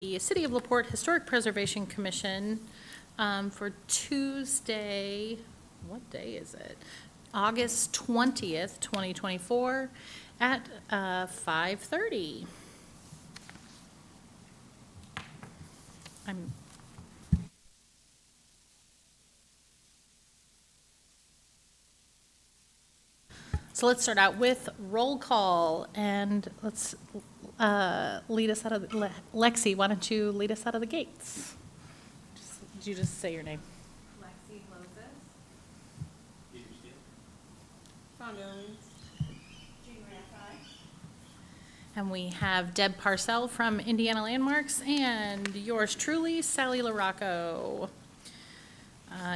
The City of LaPorte Historic Preservation Commission for Tuesday, what day is it? August 20th, 2024 at 5:30. So let's start out with roll call, and let's lead us out of, Lexi, why don't you lead us out of the gates? Did you just say your name? Lexi Moses. And we have Deb Parcell from Indiana Landmarks, and yours truly, Sally LaRocco.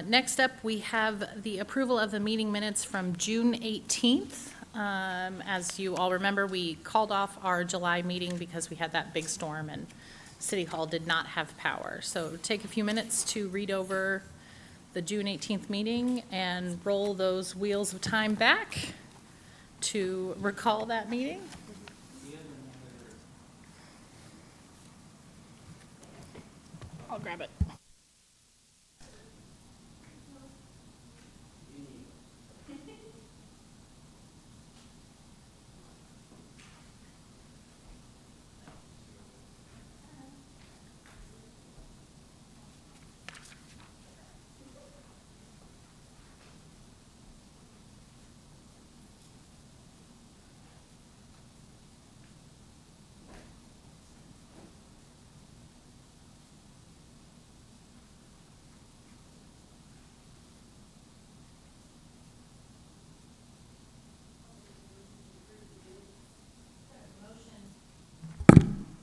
Next up, we have the approval of the meeting minutes from June 18th. As you all remember, we called off our July meeting because we had that big storm and City Hall did not have power. So take a few minutes to read over the June 18th meeting and roll those wheels of time back to recall that meeting. I'll grab it.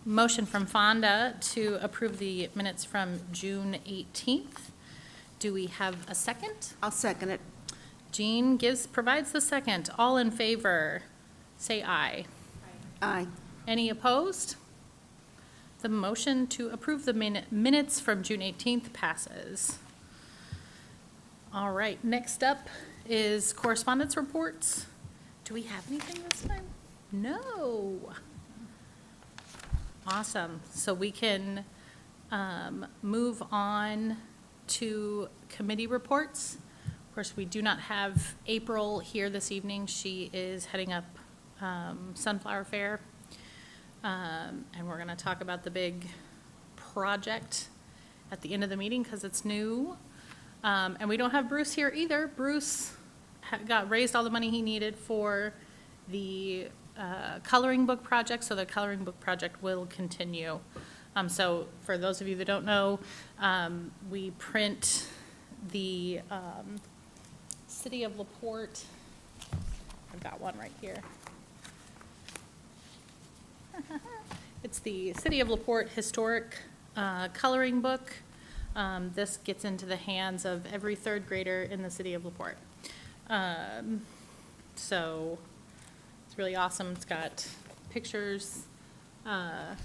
Motion from Fonda to approve the minutes from June 18th. Do we have a second? I'll second it. Jean provides the second. All in favor, say aye. Aye. Any opposed? The motion to approve the minutes from June 18th passes. All right, next up is correspondence reports. Do we have anything this time? No. Awesome. So we can move on to committee reports. Of course, we do not have April here this evening. She is heading up Sunflower Fair. And we're going to talk about the big project at the end of the meeting because it's new. And we don't have Bruce here either. Bruce raised all the money he needed for the coloring book project, so the coloring book project will continue. So for those of you that don't know, we print the City of LaPorte. I've got one right here. It's the City of LaPorte Historic Coloring Book. This gets into the hands of every third grader in the City of LaPorte. So it's really awesome. It's got pictures. And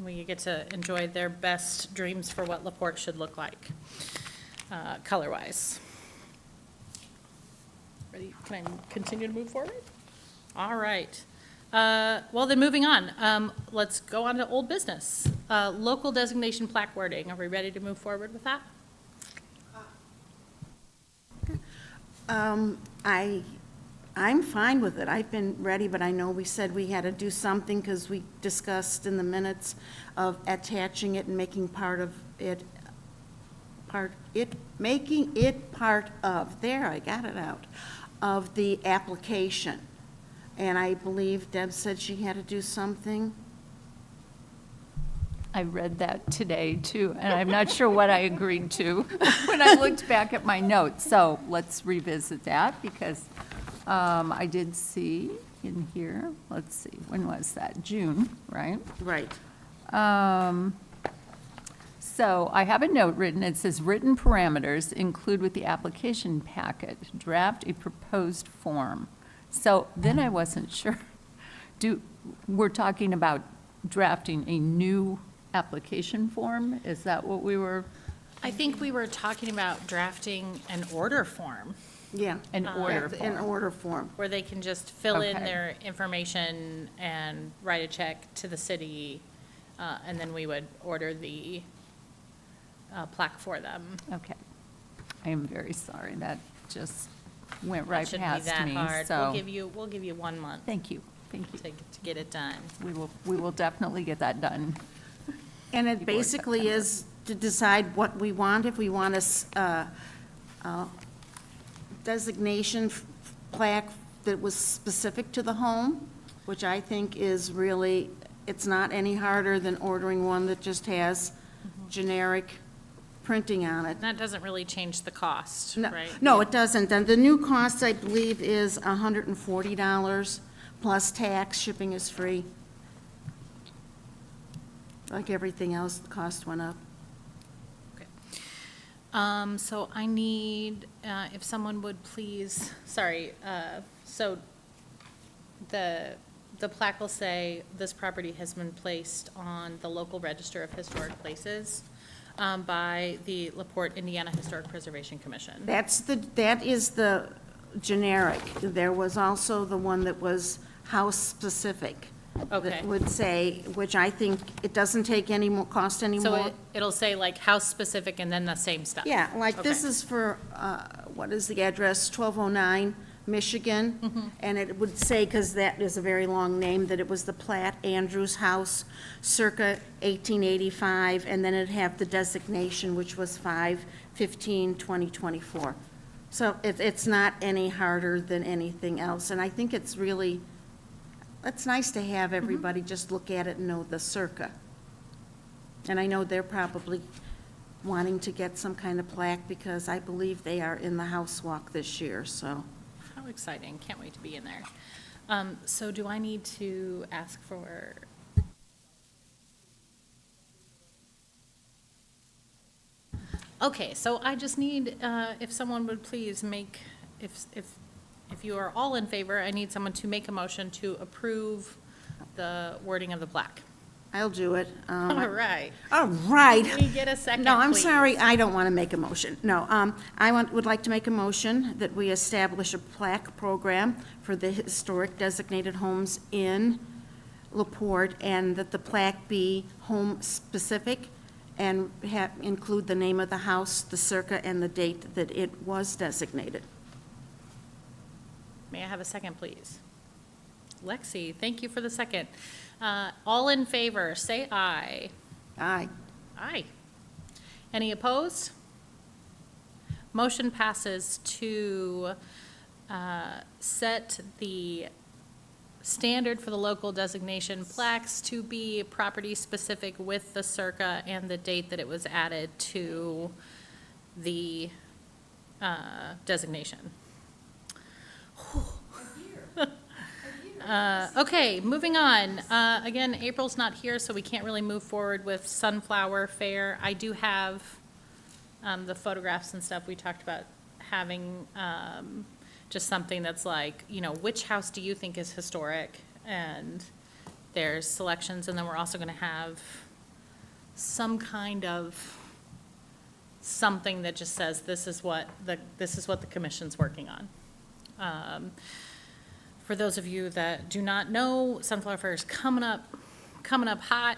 we get to enjoy their best dreams for what LaPorte should look like, color-wise. Ready? Can I continue to move forward? All right. Well, then moving on. Let's go on to old business. Local designation plaque wording. Are we ready to move forward with that? I'm fine with it. I've been ready, but I know we said we had to do something because we discussed in the minutes of attaching it and making part of it, making it part of, there, I got it out, of the application. And I believe Deb said she had to do something. I read that today, too, and I'm not sure what I agreed to when I looked back at my notes. So let's revisit that, because I did see in here, let's see, when was that? June, right? Right. So I have a note written. It says, written parameters include with the application packet, draft a proposed form. So then I wasn't sure. We're talking about drafting a new application form? Is that what we were? I think we were talking about drafting an order form. Yeah. An order form. An order form. Where they can just fill in Okay. their information and write a check to the city and then we would order the plaque for them. Okay. I am very sorry. That just went It right shouldn't be past that me, hard. so. We'll give you 1 month Thank you, thank you. to get it done. We will definitely get that done. And it Before basically September. is to decide what we want, if we want a designation plaque that was specific to the home, which I think is really, it's not any harder than ordering one that just has generic printing on it. That doesn't really change the cost, No, right? no, it doesn't. And the new cost, I believe, is $140 plus tax. Shipping is free. Like everything else, the cost went up. So I need, if someone would please, sorry, so the plaque will say, this property has been placed on the local register of historic places by the LaPorte, Indiana Historic Preservation Commission. That is the generic. There was also the one that was house-specific. Okay. That would say, which I think, it doesn't take any more, cost So anymore. it'll say like house-specific and then the same stuff? Yeah, like this Okay. is for, what is the address, 1209 Michigan? And it would say, because that is a very long name, that it was the Platt Andrews House circa 1885, and then it'd have the designation, which was 5/15/2024. So it's not any harder than anything else, and I think it's really, it's nice to have everybody just look at it and know the circa. And I know they're probably wanting to get some kind of plaque because I believe they are in the house walk this year, so. How exciting, can't wait to be in there. So do I need to ask for? Okay, so I just need, if someone would please make, if you are all in favor, I need someone to make a motion to approve the wording of the plaque. I'll do it. All right. All right. Can we get a second, No, I'm please? sorry, I don't want to make a motion. No, would like to make a motion that we establish a plaque program for the historic designated homes in LaPorte, and that the plaque be home-specific and include the name of the house, the circa, and the date that it was designated. May I have a second, please? Lexi, thank you for the second. All in favor, say aye. Aye. Aye. Any opposed? Motion passes to set the standard for the local designation plaques to be property-specific with the circa and the date that it was added to the designation. Okay, moving on. Again, April's not here, so we can't really move forward with Sunflower Fair. I do have the photographs and stuff. We talked about having just something that's like, you know, which house do you think is historic? And there's selections, and then we're also going to have some kind of something that just says this is what the commission's working on. For those of you that do not know, Sunflower Fair is coming up hot,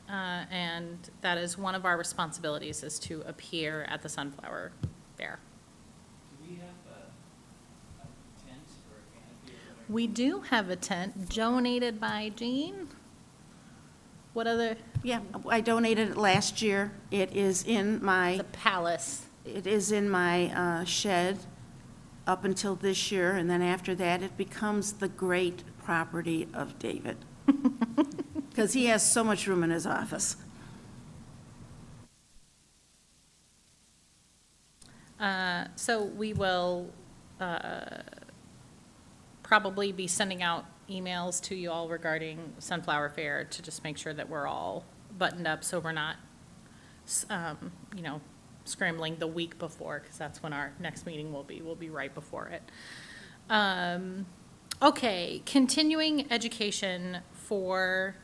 and that is one of our responsibilities, is to appear at the Sunflower Fair. Do we have a tent or a canopy or whatever? We do have a tent donated by Jean. What other, Yeah, I donated it last year. It is in my, the palace. shed up until this year, and then after that, it becomes the great property of David. Because he has so much room in his office. So we will probably be sending out emails to you all regarding Sunflower Fair to just make sure that we're all buttoned up, so we're not, you know, scrambling the week before, because that's when our next meeting will be. We'll be right before it. Okay, continuing education for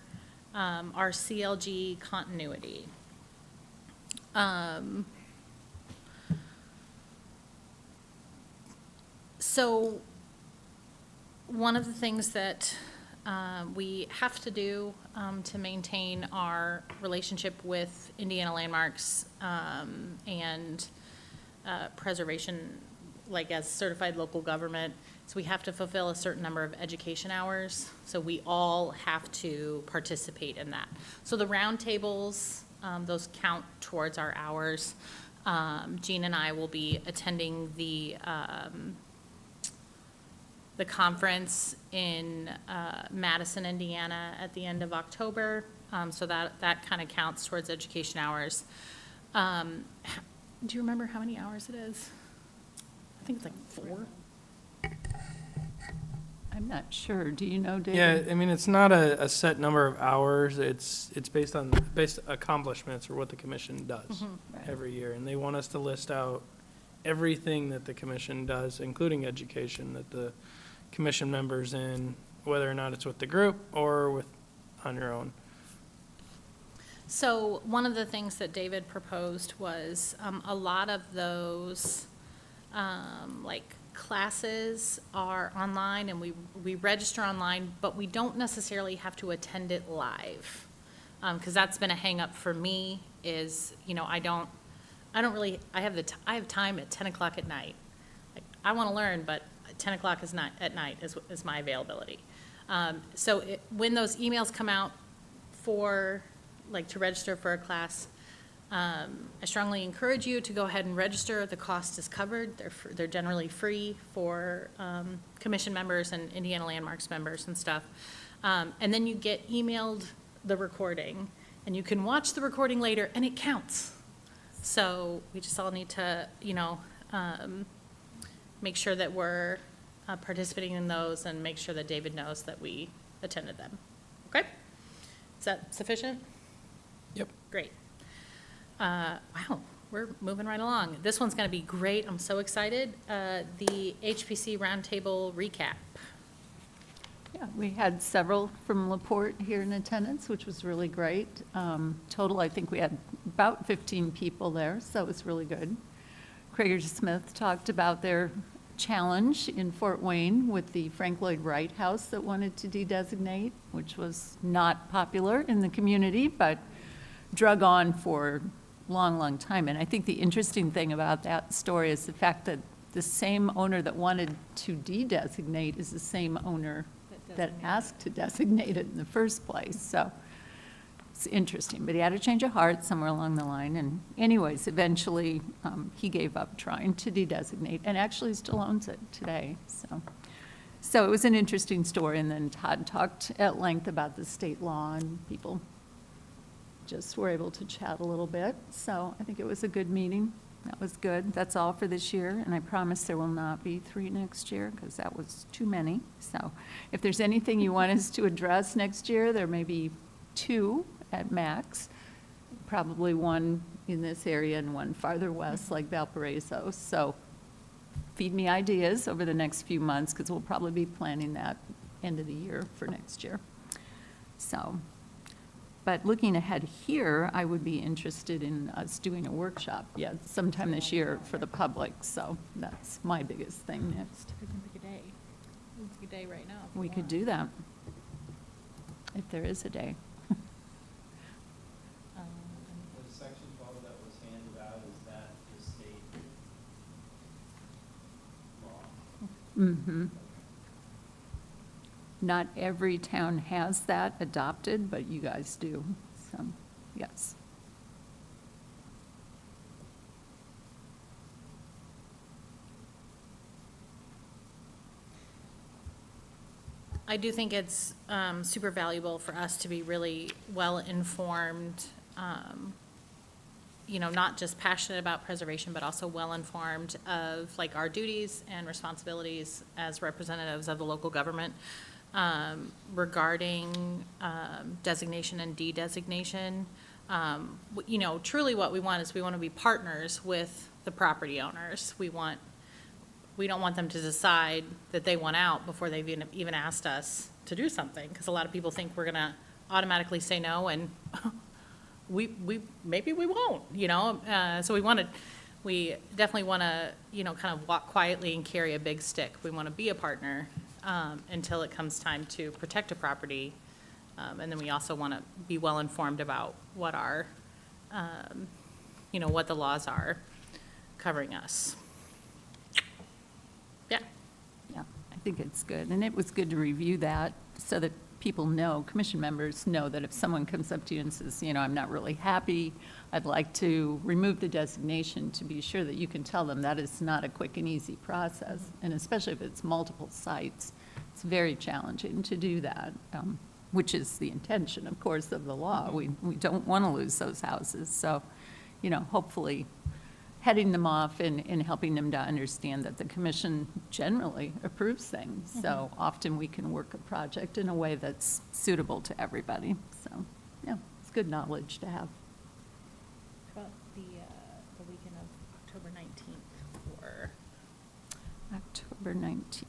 our CLG continuity. So one of the things that we have to do to maintain our relationship with Indiana Landmarks and preservation, like as certified local government. So we have to fulfill a certain number of education hours. So we all have to participate in that. So the roundtables, those count towards our hours. Jean and I will be attending the conference in Madison, Indiana at the end of October. So that kind of counts towards education hours. Do you remember how many hours it is? I think it's like 4. I'm not sure. Do you know, Yeah, David? I mean, it's not a set number of hours. It's based on accomplishments or what the commission does Right. every year. And they want us to list out everything that the commission does, including education, that the commission members in, whether or not it's with the group or with, on your own. So one of the things that David proposed was a lot of those, like, classes are online, and we register online, but we don't necessarily have to attend it live. Because that's been a hang-up for me, is, you know, I have time at 10 o'clock at night. Like, I want to learn, but 10 o'clock at night is my availability. So when those emails come out for, like, to register for a class, I strongly encourage you to go ahead and register. The cost is covered. They're generally free for commission members and Indiana Landmarks members and stuff. And then you get emailed the recording, and you can watch the recording later, and it counts. So we just all need to, you know, make sure that we're participating in those, and make sure that David knows that we attended them. Okay? Is that sufficient? Yep. Great. Wow, we're moving right along. This one's going to be great. I'm so excited. The HPC roundtable recap. Yeah, we had several from LaPorte here in attendance, which was really great. Total, I think we had about 15 people there, so it was really good. Krager Smith talked about their challenge in Fort Wayne with the Frank Lloyd Wright House that wanted to de-designate, which was not popular in the community, but drug on for a long, long time. And I think the interesting thing about that story is the fact that the same owner that wanted to de-designate is the same owner that asked to designate it in the first place. So it's interesting, but he had a change of heart somewhere along the line. And anyways, eventually, he gave up trying to de-designate and actually still owns it today. So it was an interesting story. And then Todd talked at length about the state law, and people just were able to chat a little bit. So I think it was a good meeting. That was good. That's all for this year, and I promise there will not be 3 next year, because that was too many. So if there's anything you want us to address next year, there may be 2 at max, probably 1 in this area and 1 farther west, like Valparaiso. So feed me ideas over the next few months, because we'll probably be planning that end of the year for next year. So, but looking ahead here, I would be interested in us doing a workshop, sometime this year for the public. So that's my biggest thing next. We can pick a day. We can pick a day right now. if you We could want. do that, if there is a day. The section 12 that was handed out, is that the state law? Mm-hmm. Not every town has that adopted, but you guys do, so, yes. I do think it's super valuable for us to be really well-informed, you know, not just passionate about preservation, but also well-informed of, like, our duties and responsibilities as representatives of the local government regarding designation and de-designation. You know, truly what we want is we want to be partners with the property owners. We don't want them to decide that they want out before they've even asked us to do something, because a lot of people think we're going to automatically say no, and maybe we won't, you know? So we definitely want to, you know, kind of walk quietly and carry a big stick. We want to be a partner until it comes time to protect a property. And then we also want to be well-informed about what our, what the laws are covering us. Yeah. Yeah, I think it's good. And it was good to review that so that people know, commission members know that if someone comes up to you and says, I'm not really happy, I'd like to remove the designation, to be sure that you can tell them that is not a quick and easy process. And especially if it's multiple sites, it's very challenging to do that, which is the intention, of course, of the law. We don't want to lose those houses. So, hopefully heading them off and helping them to understand that the commission generally approves things. So often we can work a project in a way that's suitable to everybody. So, yeah, it's good knowledge to have. About the weekend of October 19th or, October 19th.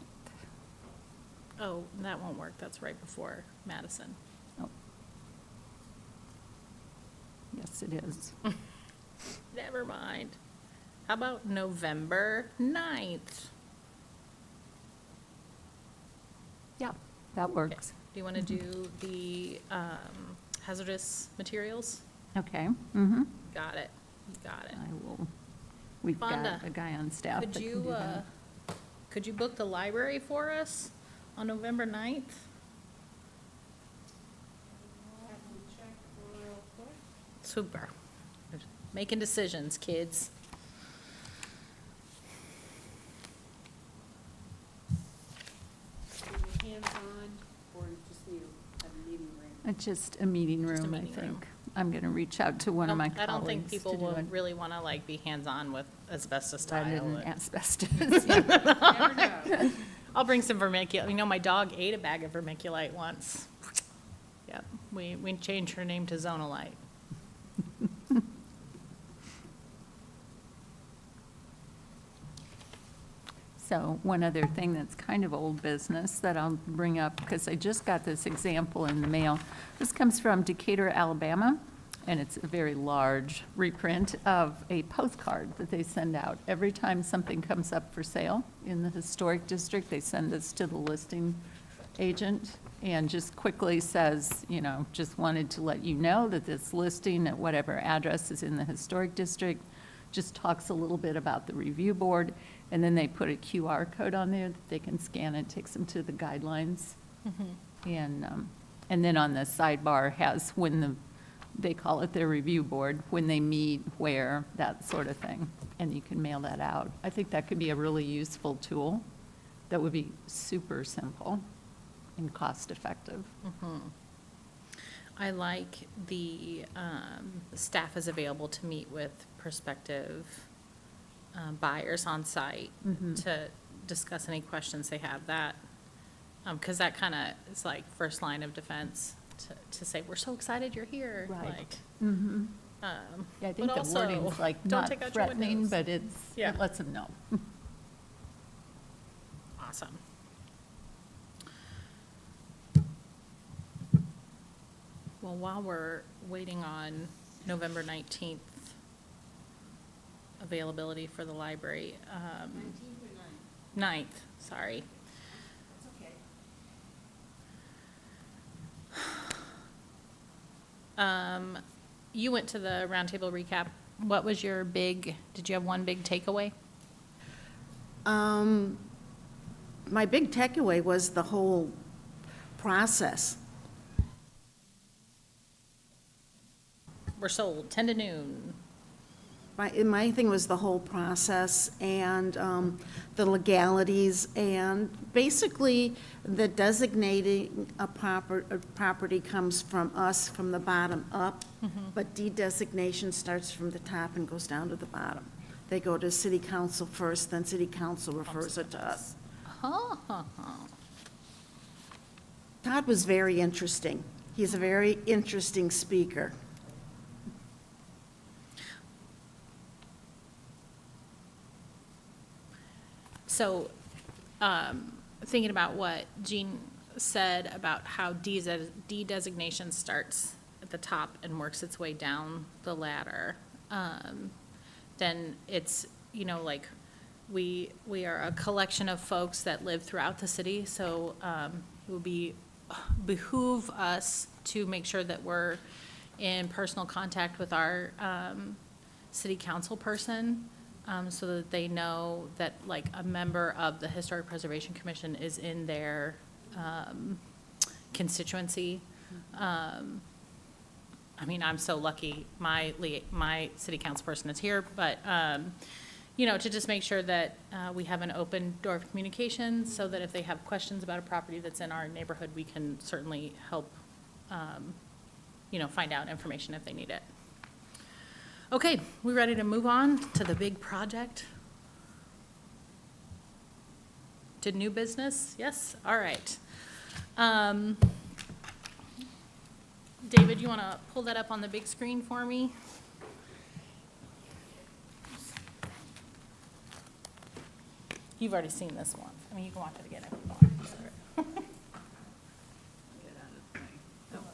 oh, that won't work. That's right before Madison. Oh. Yes, it is. Never mind. How about November 9th? Yeah, that Okay. works. Do you want to do the hazardous materials? Okay, mm-hmm. Got it. You got it. I will, we've Fonda, got a guy on staff that Could can you, do that. could you book the library for us on November 9th? Super. Making decisions, kids. Hands-on, or just need a meeting room? Just a meeting Just a room, I meeting room. think. I'm going to reach out to one of my I don't think colleagues people to do will it. really want to be hands-on with asbestos Rather tile. than asbestos. Never know. I'll bring some vermiculite. My dog ate a bag of vermiculite once. Yep, we changed her name to Zonalite. So one other thing that's kind of old business that I'll bring up, because I just got this example in the mail. This comes from Decatur, Alabama, and it's a very large reprint of a postcard that they send out. Every time something comes up for sale in the historic district, they send this to the listing agent and just quickly says, just wanted to let you know that this listing at whatever address is in the historic district, just talks a little bit about the review board, and then they put a QR code on there that they can scan. It takes them to the guidelines. And then on the sidebar has when they call it their review board, when they meet, where, that sort of thing. And you can mail that out. I think that could be a really useful tool that would be super simple and cost-effective. I like the staff is available to meet with prospective buyers on site to discuss any questions they have. That, because that kind of is like first line of defense to say, we're so excited you're here. Right. Like, Yeah, I think but the also, wording's like don't not take out your threatening, windows. but Yeah. it lets them know. Awesome. Well, while we're waiting on November 19th availability for the library, 9th, sorry. That's okay. You went to the roundtable recap. What was your did you have one big takeaway? My big takeaway was the whole process. We're sold 10 to noon. My thing was the whole process and the legalities and basically the designating a property comes from us from the bottom up, but de-designation starts from the top and goes down to the bottom. They go to city council first, then city council refers it to us. Todd was very interesting. He's a very interesting speaker. So, thinking about what Jean said about how de-designation starts at the top and works its way down the ladder, then it's, like, we are a collection of folks that live throughout the city, so it would behoove us to make sure that we're in personal contact with our city council person, so that they know that, like, a member of the Historic Preservation Commission is in their constituency. I mean, I'm so lucky, my city council person is here, but, you know, to just make sure that we have an open door of communication, so that if they have questions about a property that's in our neighborhood, we can certainly help, you know, find out information if they need it. Okay, we ready to move on to the big project? To new business? Yes? All right. David, you want to pull that up on the big screen for me? You've already seen this one. I mean, you can watch it again if you want.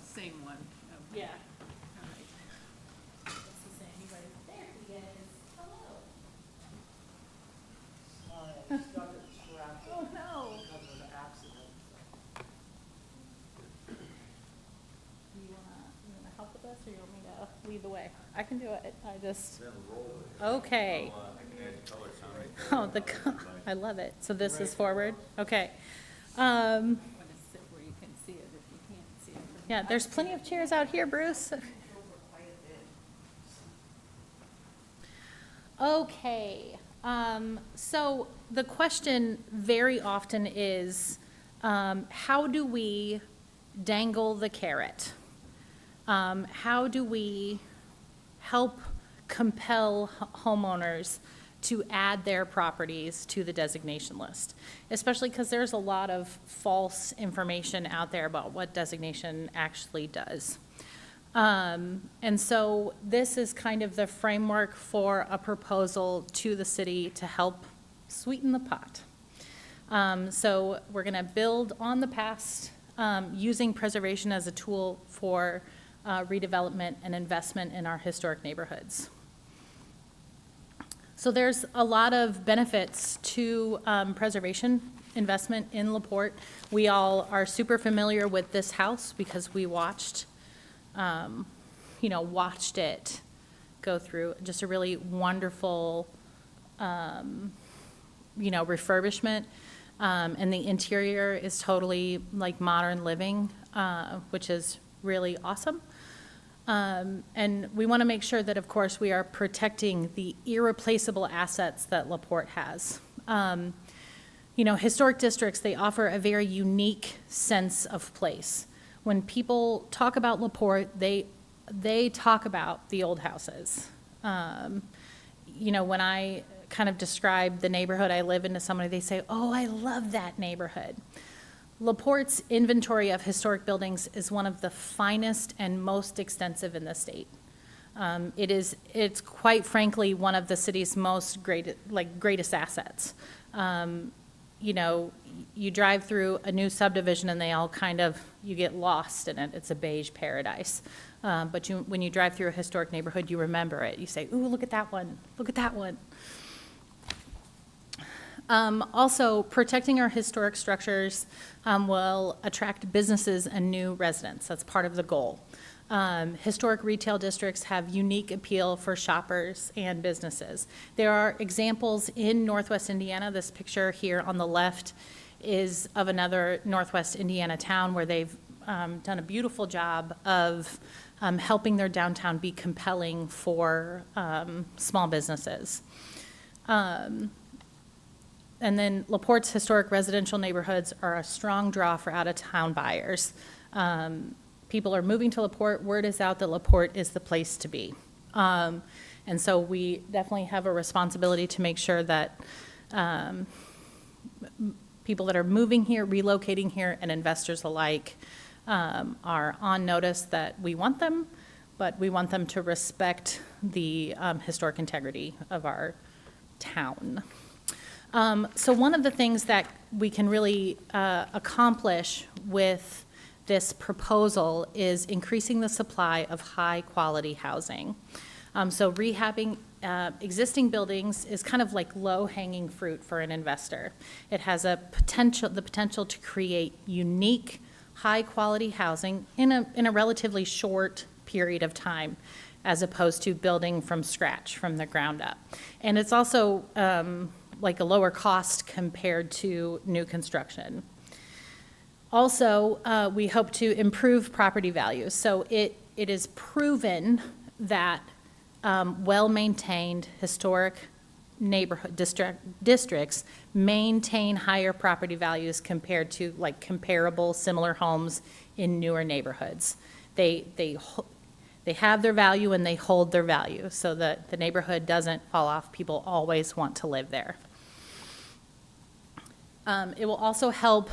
Same one. Yeah. All right. Let's see, anybody? There he is. Hello. Oh, no. You wanna help with this, or you want me to lead the way? I can do it. Okay. Oh, I love it. So this is forward? Okay. Want to sit where you can see it if you can't see it. Yeah, there's plenty of chairs out here, Bruce. Okay, so the question very often is, how do we dangle the carrot? How do we help compel homeowners to add their properties to the designation list? Especially because there's a lot of false information out there about what designation actually does. And so this is kind of the framework for a proposal to the city to help sweeten the pot. So we're going to build on the past, using preservation as a tool for redevelopment and investment in our historic neighborhoods. So there's a lot of benefits to preservation investment in LaPorte. We all are super familiar with this house because we watched it go through just a really wonderful, refurbishment. And the interior is totally like modern living, which is really awesome. And we want to make sure that, of course, we are protecting the irreplaceable assets that LaPorte has. Historic districts, they offer a very unique sense of place. When people talk about LaPorte, they talk about the old houses. When I kind of describe the neighborhood I live in to somebody, they say, "Oh, I love that neighborhood." LaPorte's inventory of historic buildings is one of the finest and most extensive in the state. It's quite frankly one of the city's greatest assets. You drive through a new subdivision and they all you get lost in it. It's a beige paradise. But when you drive through a historic neighborhood, you remember it. You say, "Ooh, look at that one, look at that one." Also, protecting our historic structures will attract businesses and new residents. That's part of the goal. Historic retail districts have unique appeal for shoppers and businesses. There are examples in Northwest Indiana. This picture here on the left is of another Northwest Indiana town where they've done a beautiful job of helping their downtown be compelling for small businesses. And then LaPorte's historic residential neighborhoods are a strong draw for out-of-town buyers. People are moving to LaPorte. Word is out that LaPorte is the place to be. And so we definitely have a responsibility to make sure that people that are moving here, relocating here, and investors alike are on notice that we want them, but we want them to respect the historic integrity of our town. So one of the things that we can really accomplish with this proposal is increasing the supply of high-quality housing. So rehabbing existing buildings is kind of like low-hanging fruit for an investor. It has the potential to create unique, high-quality housing in a relatively short period of time, as opposed to building from scratch, from the ground up. And it's also like a lower cost compared to new construction. Also, we hope to improve property values. So it is proven that well-maintained historic neighborhood districts maintain higher property values compared to like comparable similar homes in newer neighborhoods. They have their value and they hold their value, so that the neighborhood doesn't fall off. People always want to live there. It will also help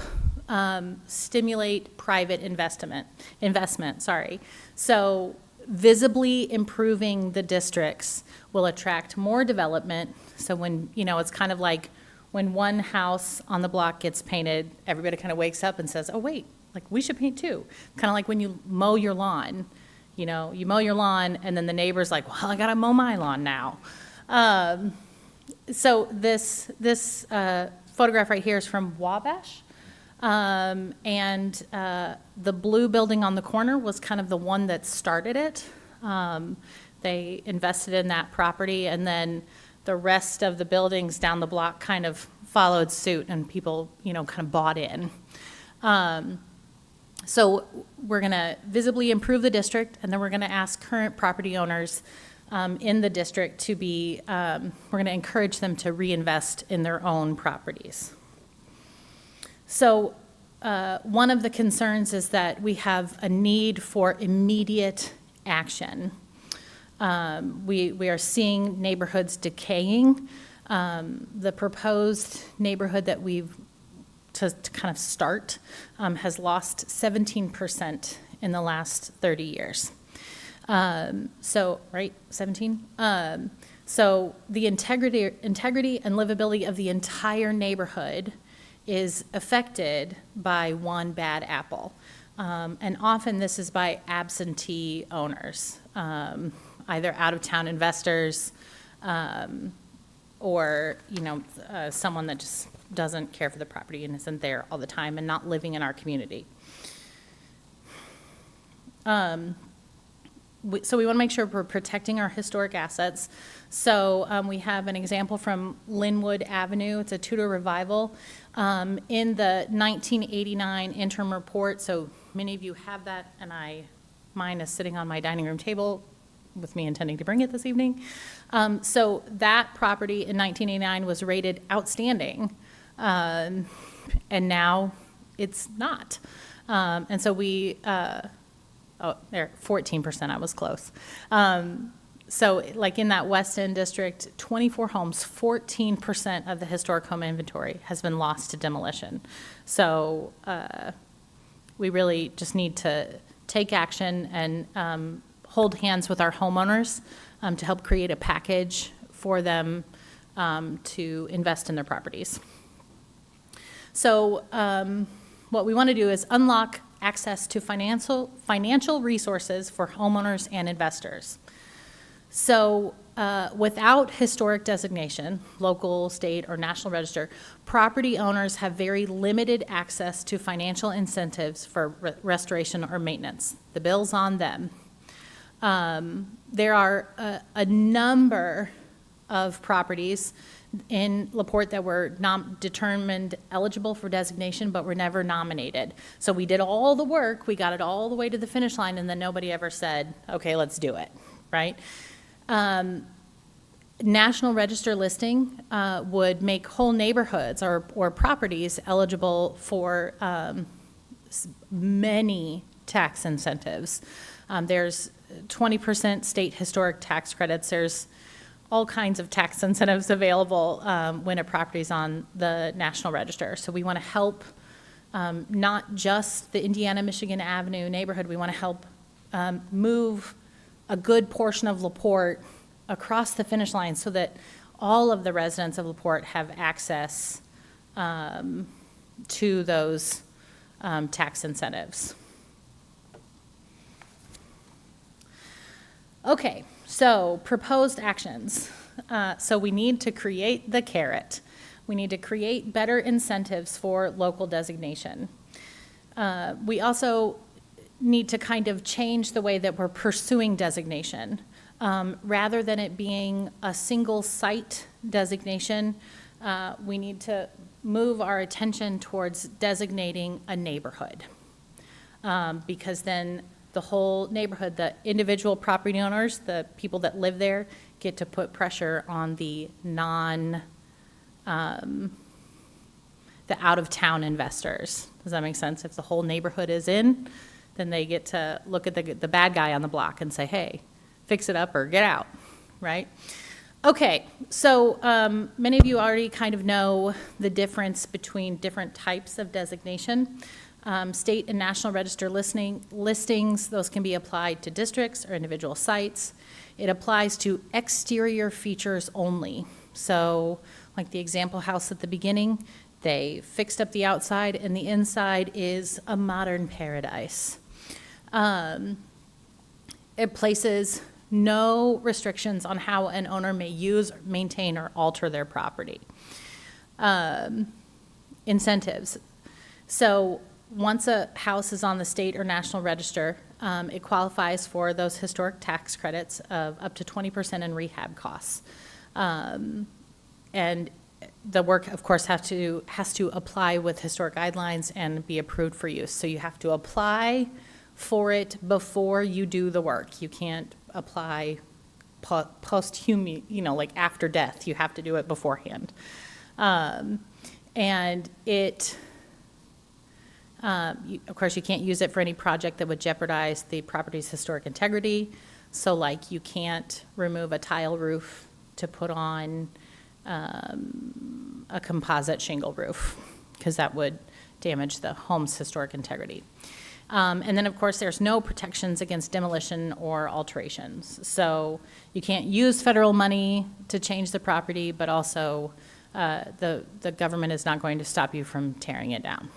stimulate private investment. So visibly improving the districts will attract more development. So when, it's kind of like when one house on the block gets painted, everybody kind of wakes up and says, oh, wait, like we should paint too. Kind of like when you mow your lawn, you mow your lawn and then the neighbor's like, well, I gotta mow my lawn now. So this photograph right here is from Wabash. And the blue building on the corner was kind of the one that started it. They invested in that property, and then the rest of the buildings down the block kind of followed suit, and people, kind of bought in. So we're going to visibly improve the district, and then we're going to ask current property owners in the district to be, we're going to encourage them to reinvest in their own properties. So one of the concerns is that we have a need for immediate action. We are seeing neighborhoods decaying. The proposed neighborhood that we've to kind of start has lost 17% in the last 30 years. So, right, 17? So the integrity and livability of the entire neighborhood is affected by one bad apple. And often this is by absentee owners, either out-of-town investors or, someone that just doesn't care for the property and isn't there all the time and not living in our community. So we want to make sure we're protecting our historic assets. So we have an example from Linwood Avenue. It's a Tudor revival. In the 1989 interim report, so many of you have that, and mine is sitting on my dining room table with me intending to bring it this evening. So that property in 1989 was rated outstanding, and now it's not. And so we, oh, there, 14%, I was close. So like in that West End district, 24 homes, 14% of the historic home inventory has been lost to demolition. So we really just need to take action and hold hands with our homeowners to help create a package for them to invest in their properties. So what we want to do is unlock access to financial resources for homeowners and investors. So without historic designation, local, state, or national register, property owners have very limited access to financial incentives for restoration or maintenance. The bill's on them. There are a number of properties in LaPorte that were determined eligible for designation but were never nominated. So we did all the work, we got it all the way to the finish line, and then nobody ever said, okay, let's do it, right? National register listing would make whole neighborhoods or properties eligible for many tax incentives. There's 20% state historic tax credits. There's all kinds of tax incentives available when a property's on the National Register. So we want to help not just the Indiana, Michigan Avenue neighborhood. We want to help move a good portion of LaPorte across the finish line so that all of the residents of LaPorte have access to those tax incentives. Okay, so proposed actions. So we need to create the carrot. We need to create better incentives for local designation. We also need to kind of change the way that we're pursuing designation. Rather than it being a single site designation, we need to move our attention towards designating a neighborhood. Because then the whole neighborhood, the individual property owners, the people that live there, get to put pressure on the the out-of-town investors. Does that make sense? If the whole neighborhood is in, then they get to look at the bad guy on the block and say, hey, fix it up or get out, right? Okay, so many of you already kind of know the difference between different types of designation. State and national register listings, those can be applied to districts or individual sites. It applies to exterior features only. So like the example house at the beginning, they fixed up the outside and the inside is a modern paradise. It places no restrictions on how an owner may use, maintain, or alter their property. Incentives. So once a house is on the state or national register, it qualifies for those historic tax credits of up to 20% in rehab costs. And the work, of course, has to apply with historic guidelines and be approved for use. So you have to apply for it before you do the work. You can't apply post-human, like after death. You have to do it beforehand. And it, of course, you can't use it for any project that would jeopardize the property's historic integrity. So like you can't remove a tile roof to put on a composite shingle roof, because that would damage the home's historic integrity. And then, of course, there's no protections against demolition or alterations. So you can't use federal money to change the property, but also the government is not going to stop you from tearing it down.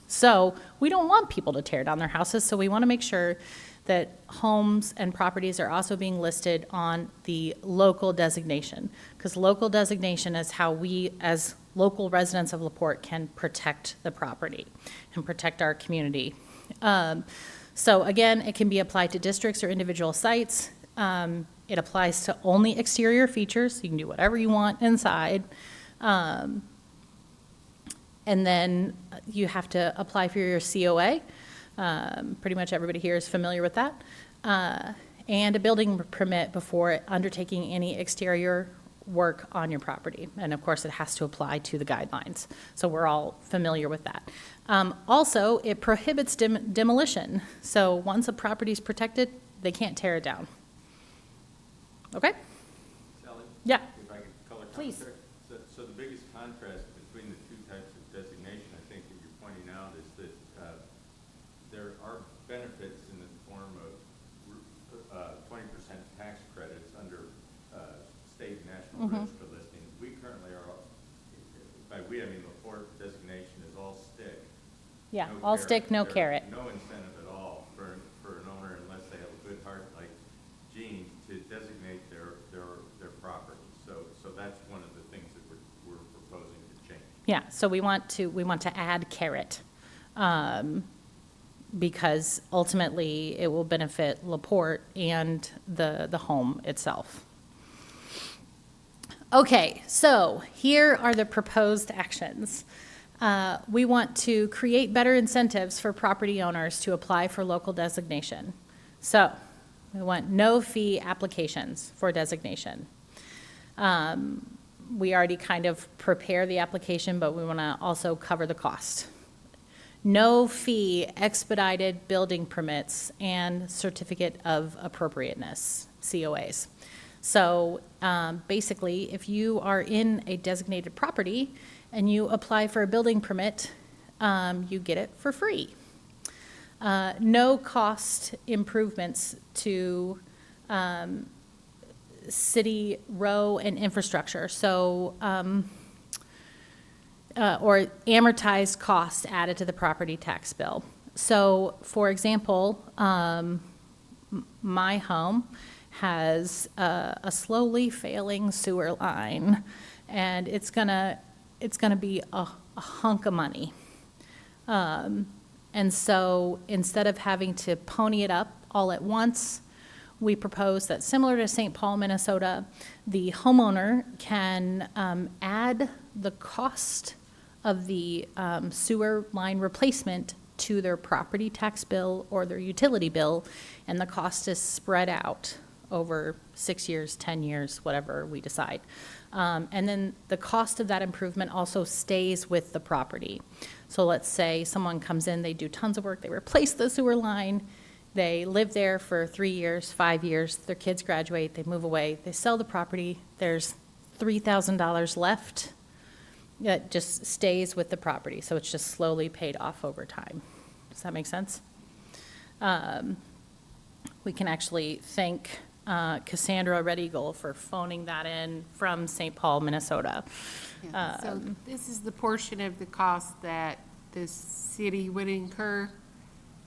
So we don't want people to tear down their houses, so we want to make sure that homes and properties are also being listed on the local designation, because local designation is how we, as local residents of LaPorte, can protect the property and protect our community. So again, it can be applied to districts or individual sites. It applies to only exterior features. You can do whatever you want inside. And then you have to apply for your COA. Pretty much everybody here is familiar with that. And a building permit before undertaking any exterior work on your property. And of course, it has to apply to the guidelines. So we're all familiar with that. Also, it prohibits demolition. So once a property is protected, they can't tear it down. Okay? Sally? Yeah. If I could color Please. commentary. So the biggest contrast between the two types of designation, I think, that you're pointing out is that there are benefits in the form of 20% tax credits under state and national register listings. We currently are, by we, I mean LaPorte designation is all stick. Yeah, No all carrot. stick, no There's carrot. no incentive at all for an owner, unless they have a good heart like Gene, to designate their property. So that's one of the things that we're proposing to change. Yeah, so we want to add carrot, because ultimately it will benefit LaPorte and the home itself. Okay, so here are the proposed actions. We want to create better incentives for property owners to apply for local designation. So we want no fee applications for designation. We already kind of prepare the application, but we want to also cover the cost. No fee expedited building permits and certificate of appropriateness, COAs. So basically, if you are in a designated property and you apply for a building permit, you get it for free. No cost improvements to city row and infrastructure. So, or amortized costs added to the property tax bill. So, for example, my home has a slowly failing sewer line, and it's gonna be a hunk of money. And so instead of having to pony it up all at once, we propose that similar to St. Paul, Minnesota, the homeowner can add the cost of the sewer line replacement to their property tax bill or their utility bill, and the cost is spread out over 6 years, 10 years, whatever we decide. And then the cost of that improvement also stays with the property. So let's say someone comes in, they do tons of work, they replace the sewer line, they live there for 3 years, 5 years, their kids graduate, they move away, they sell the property, there's $3,000 left that just stays with the property, so it's just slowly paid off over time. Does that make sense? We can actually thank Cassandra Red Eagle for phoning that in from St. Paul, Minnesota. Yeah, so this is the portion of the cost that the city would incur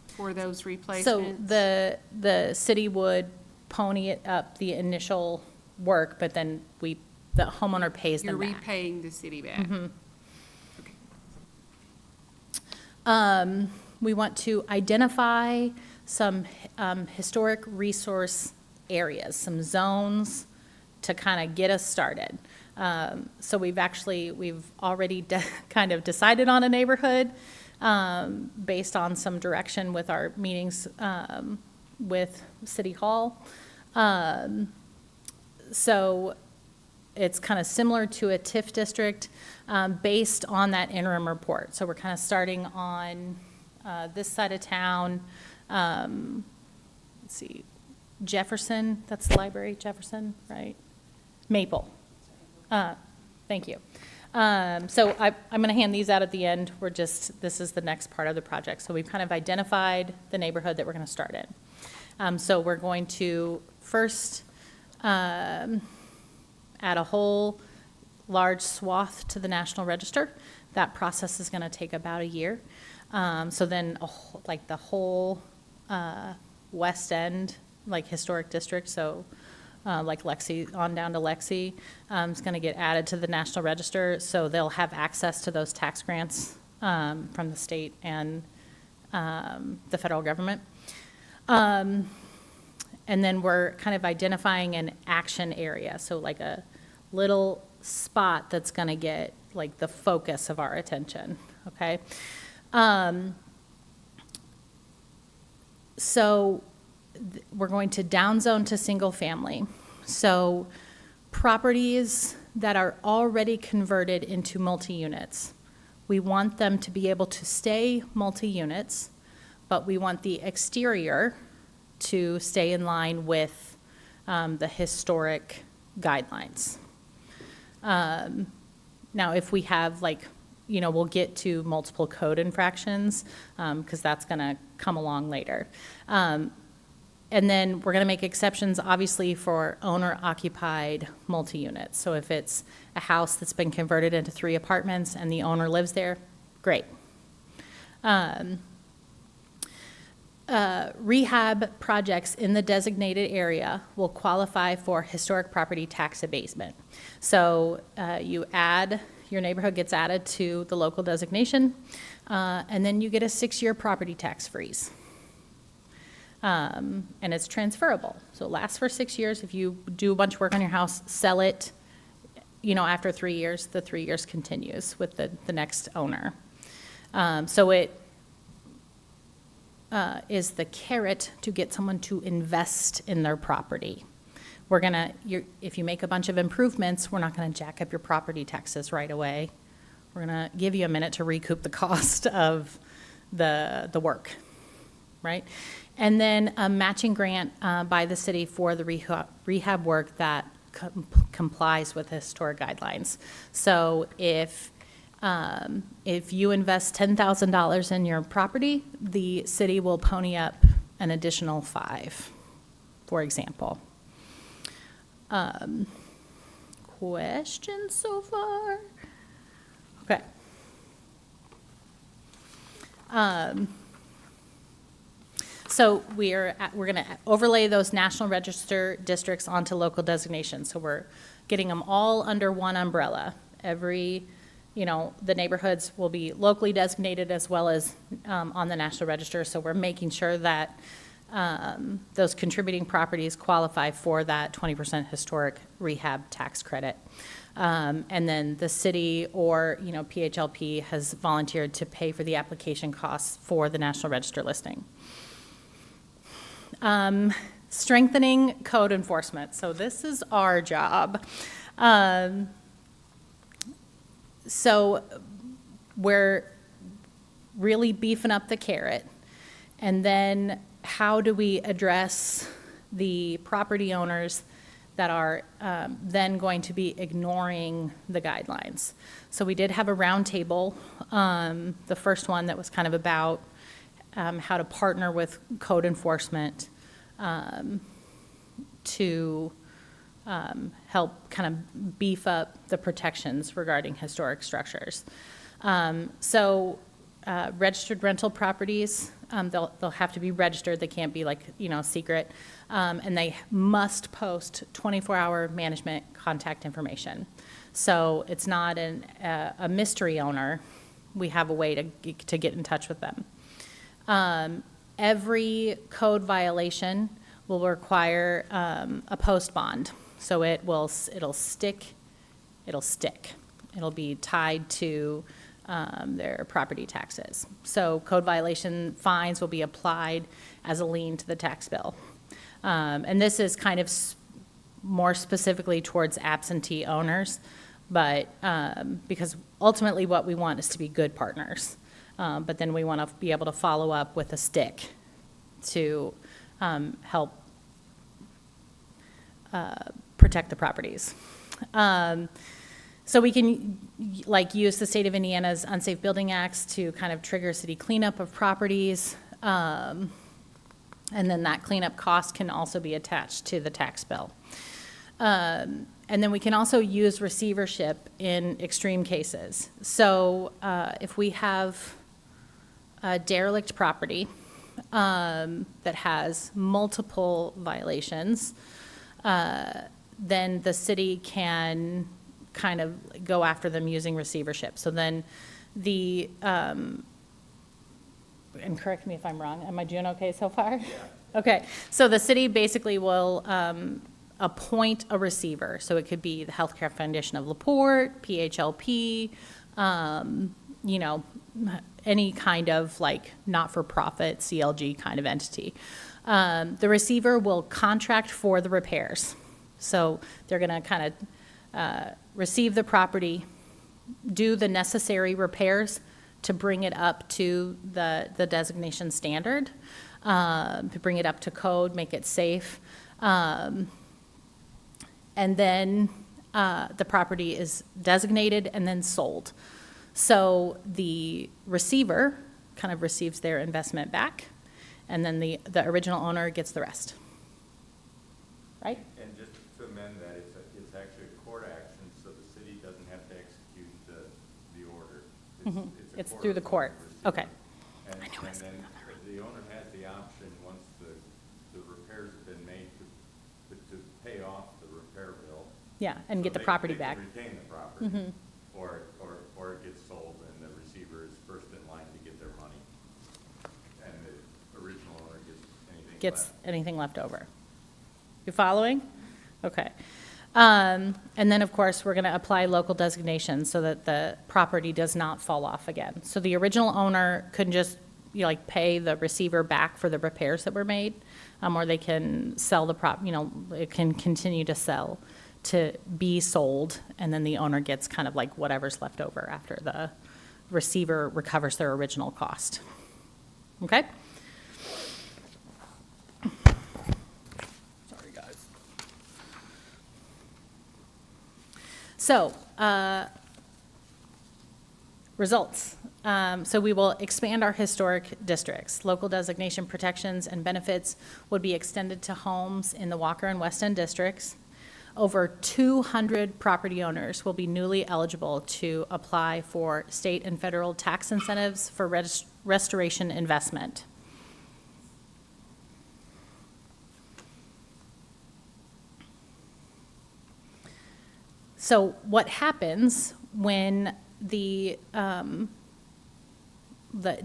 for those So replacements? the city would pony it up the initial work, but then the homeowner pays You're them back. repaying the city back? We want to identify some historic resource areas, some zones to kind of get us started. So we've already kind of decided on a neighborhood based on some direction with our meetings with City Hall. So it's kind of similar to a TIF district based on that interim report. So we're kind of starting on this side of town. Let's see, Jefferson, that's the library, Jefferson, right? Maple. Thank you. So I'm going to hand these out at the end. This is the next part of the project. So we've kind of identified the neighborhood that we're going to start in. So we're going to first add a whole large swath to the National Register. That process is going to take about a year. So then, like the whole West End, like historic district, so like Lexi, on down to Lexi, is going to get added to the National Register. So they'll have access to those tax grants from the state and the federal government. And then we're kind of identifying an action area, so like a little spot that's going to get like the focus of our attention, okay? So we're going to downzone to single family. So properties that are already converted into multi-units, we want them to be able to stay multi-units, but we want the exterior to stay in line with the historic guidelines. Now, if we have we'll get to multiple code infractions because that's going to come along later. And then we're going to make exceptions, obviously, for owner-occupied multi-units. So if it's a house that's been converted into 3 apartments and the owner lives there, great. Rehab projects in the designated area will qualify for historic property tax abatement. So your neighborhood gets added to the local designation, and then you get a 6-year property tax freeze. And it's transferable. So it lasts for 6 years. If you do a bunch of work on your house, sell it, after 3 years, the 3 years continues with the next owner. So it is the carrot to get someone to invest in their property. If you make a bunch of improvements, we're not going to jack up your property taxes right away. We're going to give you a minute to recoup the cost of the work, right? And then a matching grant by the city for the rehab work that complies with historic guidelines. So if you invest $10,000 in your property, the city will pony up an additional $5,000, for example. Questions so far? Okay. So we're going to overlay those National Register districts onto local designations. So we're getting them all under one umbrella. Every, the neighborhoods will be locally designated as well as on the National Register. So we're making sure that those contributing properties qualify for that 20% historic rehab tax credit. And then the city or, PHLP has volunteered to pay for the application costs for the National Register listing. Strengthening code enforcement. So this is our job. So we're really beefing up the carrot. And then how do we address the property owners that are then going to be ignoring the guidelines? So we did have a roundtable, the first one that was kind of about how to partner with code enforcement to help kind of beef up the protections regarding historic structures. Registered rental properties, they'll have to be registered. They can't be secret. And they must post 24-hour management contact information. So it's not a mystery owner. We have a way to get in touch with them. Every code violation will require a post bond. So it'll stick. It'll be tied to their property taxes. So code violation fines will be applied as a lien to the tax bill. And this is kind of more specifically towards absentee owners, but because ultimately what we want is to be good partners. But then we want to be able to follow up with a stick to help protect the properties. So we can use the state of Indiana's Unsafe Building Acts to kind of trigger city cleanup of properties. And then that cleanup cost can also be attached to the tax bill. And then we can also use receivership in extreme cases. So if we have a derelict property that has multiple violations, then the city can kind of go after them using receivership. So then and correct me if I'm wrong, am I doing okay so far? Yeah. Okay, so the city basically will appoint a receiver. So it could be the Healthcare Foundation of LaPorte, PHLP, any kind of not-for-profit CLG kind of entity. The receiver will contract for the repairs. So they're going to kind of receive the property, do the necessary repairs to bring it up to the designation standard, to bring it up to code, make it safe. And then the property is designated and then sold. So the receiver kind of receives their investment back, and then the original owner gets the rest. Right? And just to amend that, it's actually a court action, so the city doesn't have to execute the order. It's through the court. Okay. And then the owner has the option, once the repairs have been made, to pay off the repair bill. Yeah, and So get the property back. They can retain the property, or it gets sold, and the receiver is first in line to get their money. And the original owner gets Anything left over. You following? Okay. And then, of course, we're going to apply local designations so that the property does not fall off again. So the original owner couldn't just, pay the receiver back for the repairs that were made, or they can sell the it can continue to sell to be sold, and then the owner gets kind of whatever's left over after the receiver recovers their original cost. Okay? Sorry, guys. So, results. So we will expand our historic districts. Local designation protections and benefits would be extended to homes in the Walker and West End districts. Over 200 property owners will be newly eligible to apply for state and federal tax incentives for restoration investment. So what happens when the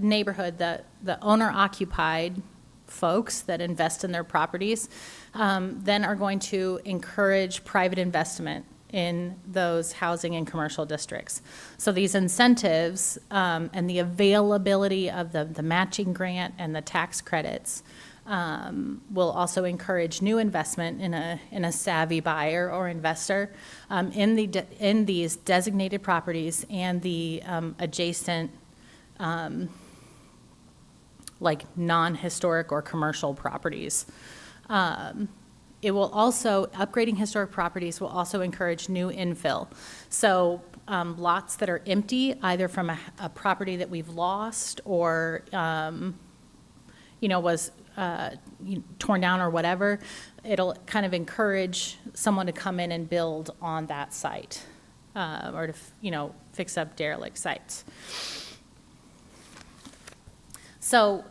neighborhood, the owner-occupied folks that invest in their properties, then are going to encourage private investment in those housing and commercial districts. So these incentives and the availability of the matching grant and the tax credits will also encourage new investment in a savvy buyer or investor in these designated properties and the adjacent like non-historic or commercial properties. It will also, upgrading historic properties will also encourage new infill. So lots that are empty, either from a property that we've lost or, was torn down or whatever, it'll kind of encourage someone to come in and build on that site or to, fix up derelict sites. So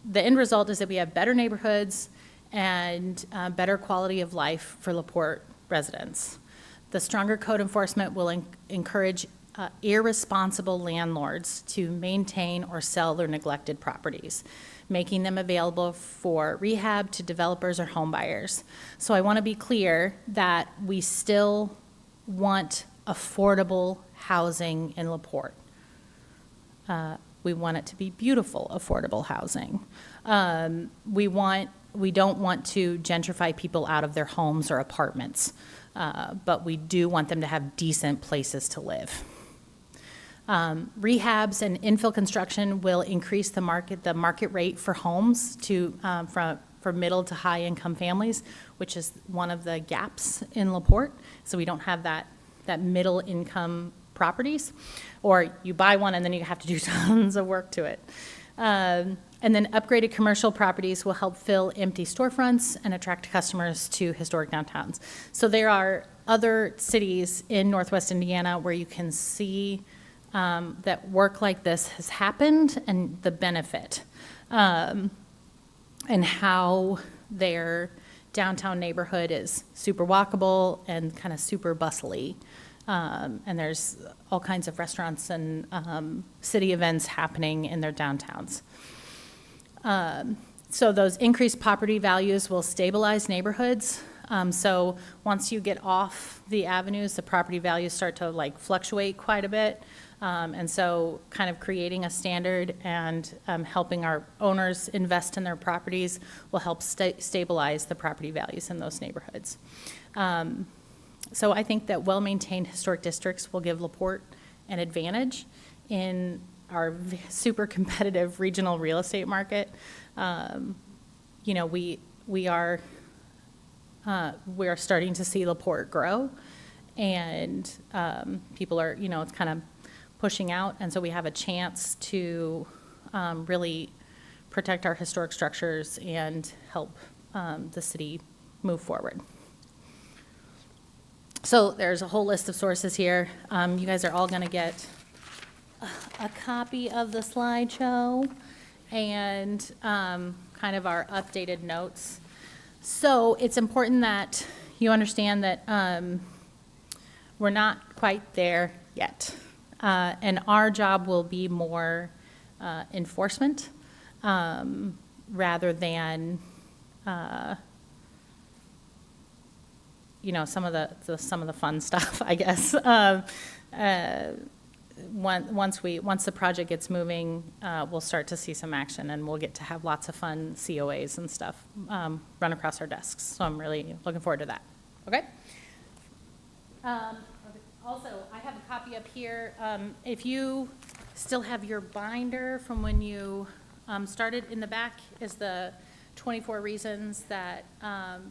the end result is that we have better neighborhoods and better quality of life for LaPorte residents. The stronger code enforcement will encourage irresponsible landlords to maintain or sell their neglected properties, making them available for rehab to developers or home buyers. So I want to be clear that we still want affordable housing in LaPorte. We want it to be beautiful, affordable housing. We don't want to gentrify people out of their homes or apartments, but we do want them to have decent places to live. Rehabs and infill construction will increase the market rate for homes for middle to high income families, which is one of the gaps in LaPorte. So we don't have that middle income properties, or you buy one and then you have to do tons of work to it. And then upgraded commercial properties will help fill empty storefronts and attract customers to historic downtowns. So there are other cities in Northwest Indiana where you can see that work like this has happened and the benefit, and how their downtown neighborhood is super walkable and kind of super bustly. And there's all kinds of restaurants and city events happening in their downtowns. So those increased property values will stabilize neighborhoods. So once you get off the avenues, the property values start to fluctuate quite a bit. And so kind of creating a standard and helping our owners invest in their properties will help stabilize the property values in those neighborhoods. So I think that well-maintained historic districts will give LaPorte an advantage in our super competitive regional real estate market. We are starting to see LaPorte grow, and people are, it's kind of pushing out, and so we have a chance to really protect our historic structures and help the city move forward. So there's a whole list of sources here. You guys are all going to get a copy of the slideshow and kind of our updated notes. So it's important that you understand that we're not quite there yet. And our job will be more enforcement rather than some of the fun stuff, I guess. Once the project gets moving, we'll start to see some action, and we'll get to have lots of fun COAs and stuff run across our desks. So I'm really looking forward to that. Okay. Also, I have a copy up here. If you still have your binder from when you started, in the back is the 24 reasons that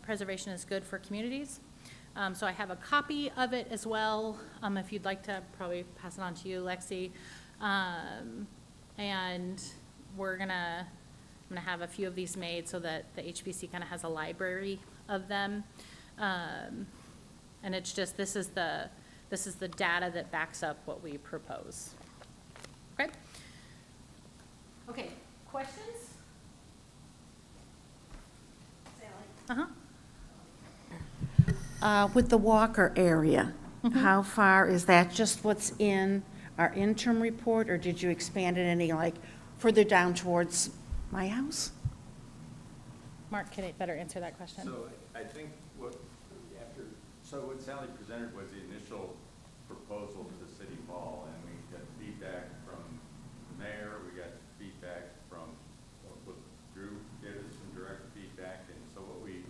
preservation is good for communities. So I have a copy of it as well, if you'd like to probably pass it on to you, Lexi. And I'm gonna have a few of these made so that the HBC kind of has a library of them. And it's just, this is the data that backs up what we propose. Okay? Okay, questions? With the Walker area, how far, is that just what's in our interim report, or did you expand it any, like, further down towards my house? Mark can better answer that question. So I think what Sally presented was the initial proposal to the city hall, and we got feedback from the mayor, we got feedback from, what Drew gave us some direct feedback, and so what we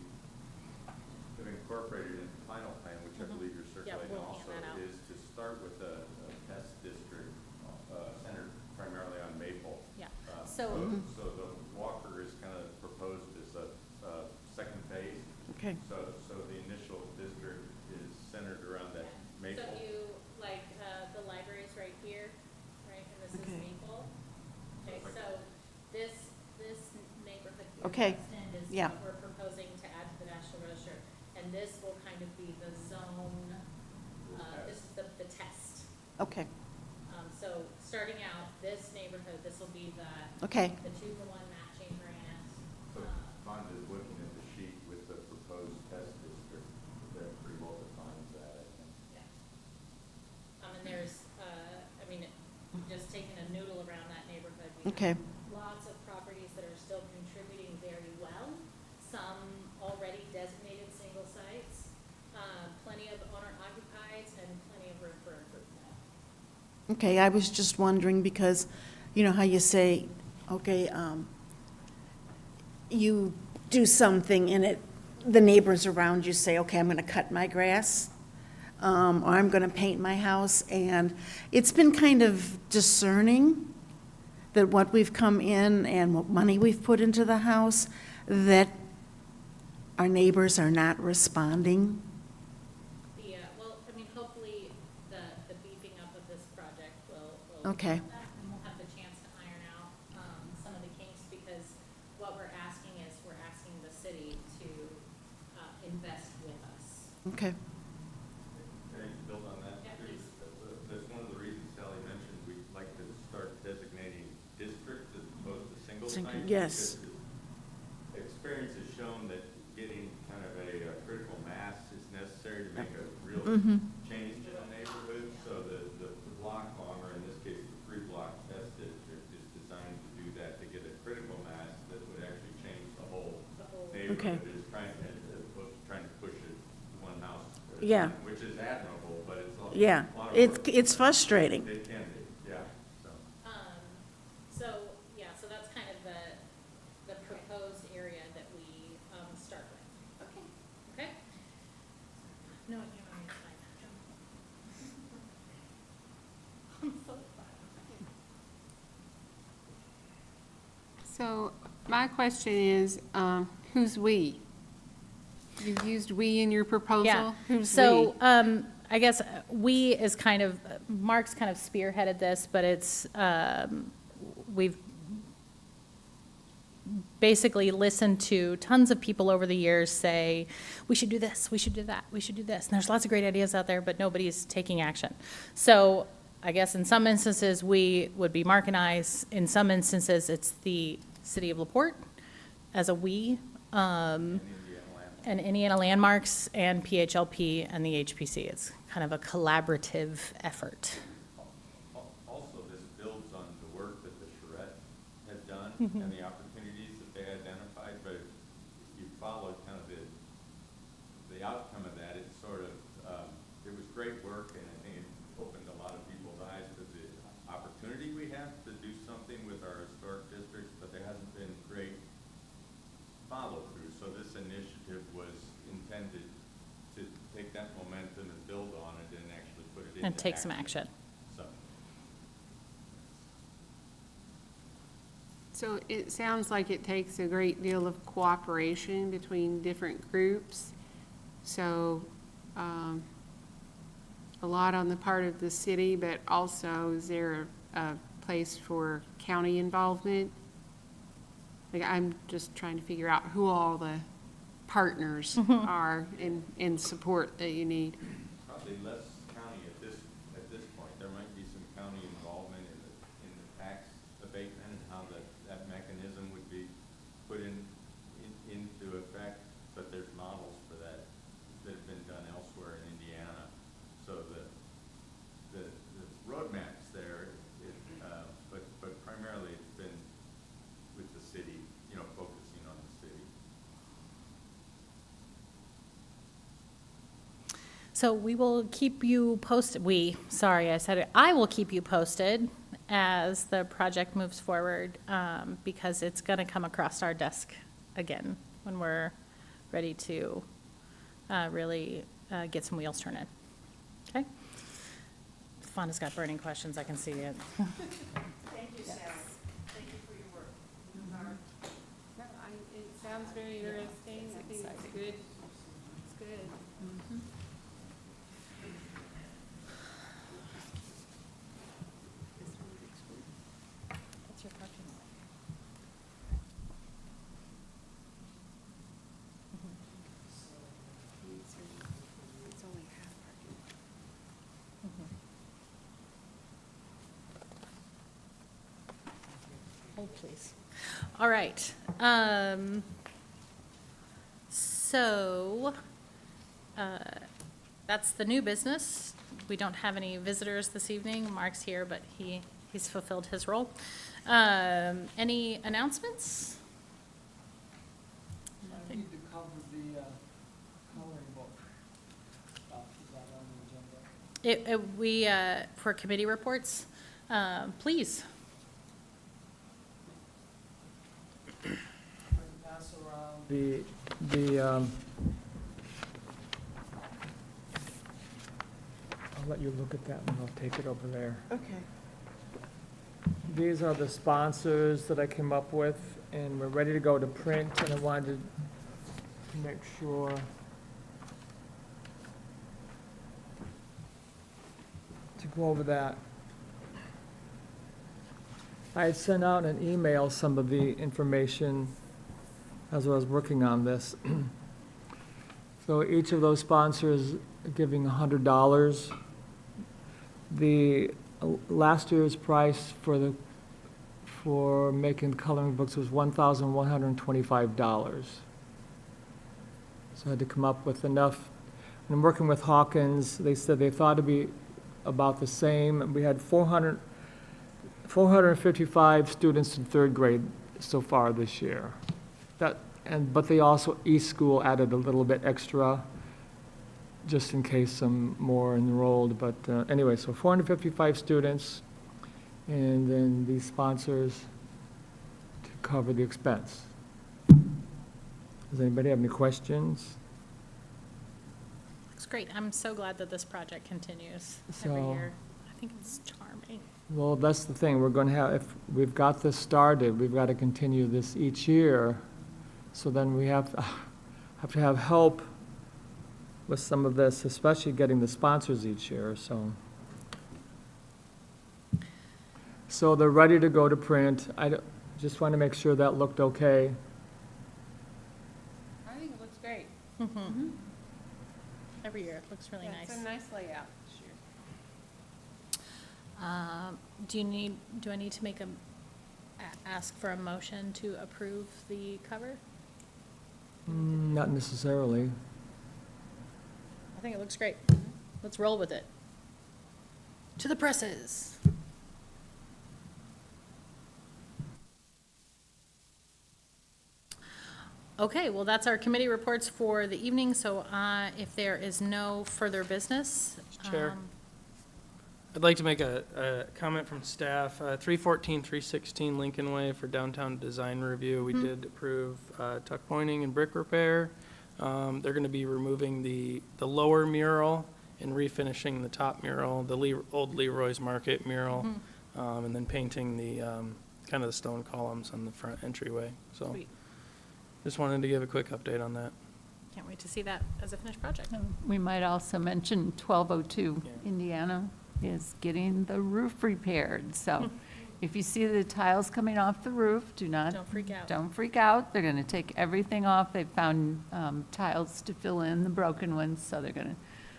have incorporated in the final plan, which I believe you're circulating we'll hand also, that out. is to start with a test district centered primarily on Maple. Yeah. So the Walker is kind of proposed as a second phase. Okay. So the initial district is centered around that Maple. So you, like, the library's right here, right, and this is Okay. Maple. Okay, so this neighborhood here, Okay. West End, is Yeah. what we're proposing to add to the National Register. And this will kind of be the zone, this is the test. Okay, So starting out, this neighborhood, this will be okay, the 2-for-1 matching grant. So Fonda's looking at the sheet with the proposed test district, that pretty well defines that, I think. Yeah. And there's, I mean, just taking a noodle around that neighborhood. We okay, have lots of properties that are still contributing very well, some already designated single sites, plenty of owner occupieds, and plenty of room for improvement. okay. I was just wondering because, you know how you say, okay, you do something and the neighbors around you say, okay, I'm going to cut my grass, or I'm going to paint my house, and it's been kind of discerning that what we've come in and what money we've put into the house, that our neighbors are not responding. Well, I mean, hopefully, the beefing up of this project will. Okay. help that, and we'll have the chance to iron out, some of the kinks, because what we're asking is, we're asking the city to, invest with us. Okay, Can I build on that? Yeah, please. That's one of the reasons Sally mentioned we'd like to start designating districts as opposed to single sites. yes. because experience has shown that getting kind of a critical mass is necessary to make a real change in a neighborhood. So the block farm, or in this case, the 3-block test district, is designed to do that, to get a critical mass that would actually change the whole neighborhood. Is trying, as opposed to trying to push it one house at a Yeah. time, which is admirable, but it's a Yeah, lot of it's, work. it's frustrating. It can be, yeah, so. So that's kind of the proposed area that we, start with. Okay? No, you're on your side. I'm so So my question is, who's "we"? You've used "we" in your proposal? Yeah. Who's So, "we"? I guess we is kind of, Mark's kind of spearheaded this, but it's, we've basically listened to tons of people over the years say, we should do this, we should do that, we should do this. And there's lots of great ideas out there, but nobody's taking action. So I guess in some instances, we would be Mark and I. In some instances, it's the city of LaPorte as a we. And Indiana Landmarks and PHLP and the HPC. It's kind of a collaborative effort. Also, this builds on the work that the charrette had done and the opportunities that they identified, but if you followed kind of the outcome of that, it's sort of, it was great work, and I think it opened a lot of people's eyes to the opportunity we have to do something with our historic districts, but there hasn't been great follow-through. So this initiative was intended to take that momentum and build on it and actually put it into And take some action. So, So it sounds like it takes a great deal of cooperation between different groups. So, a lot on the part of the city, but also is there a place for county involvement? Like, I'm just trying to figure out who all the partners are in support that you need. probably less county at this point. There might be some county involvement in the tax abatement and how that mechanism would be put into effect, but there's models for that that have been done elsewhere in Indiana. So So we will keep you posted, sorry, I said it, I will keep you posted as the project moves forward, because it's gonna come across our desk again when we're ready to, really, get some wheels turning. Okay? Fonda's got burning questions, I can see it. Thank you, Sarah. Thank you for your work. No, it sounds very interesting. I think it's good. It's good. What's your parking lot? It's only half parking. Hold, please. All right. So, that's the new business. We don't have any visitors this evening. Mark's here, but he's fulfilled his role. Any announcements? I need to cover the coloring book stuff. Is that on the agenda? We, for committee reports, please. I'm going to pass around I'll let you look at that and I'll take it over there. Okay. These are the sponsors that I came up with, and we're ready to go to print, and I wanted to make sure. To go over that. I had sent out an email some of the information as I was working on this. So each of those sponsors are giving $100. The last year's price for making coloring books was $1,125. So I had to come up with enough. And I'm working with Hawkins. They said they thought it'd be about the same. We had 455 students in third grade so far this year. But they also, East School added a little bit extra, just in case some more enrolled. But anyway, so 455 students, and then these sponsors to cover the expense. Does anybody have any questions? Looks great. I'm so glad that this project continues every So- year. I think it's charming. Well, that's the thing, we're going to have, if we've got this started, we've got to continue this each year. So then we have to have help with some of this, especially getting the sponsors each year, so. So they're ready to go to print. Just want to make sure that looked okay. I think it looks great. Every year, it looks really Yeah, nice. it's a nice layout this year. Do I need to ask for a motion to approve the cover? Not necessarily. I think it looks great. Let's roll with it. To the presses. Okay, well, that's our committee reports for the evening, so if there is no further business. Chair. I'd like to make a comment from staff. 314, 316 Lincoln Way for downtown design review. We did approve tuck pointing and brick repair. They're going to be removing the lower mural and refinishing the top mural, the old Leroy's Market mural, and then painting the kind of the stone columns on the front entryway. So Sweet. just wanted to give a quick update on that. Can't wait to see that as a finished project. We might also mention 1202 Yeah. Indiana is getting the roof repaired. So if you see the tiles coming off the roof, Don't freak out. Don't freak out. They're going to take everything off. They found tiles to fill in the broken ones, so they're going to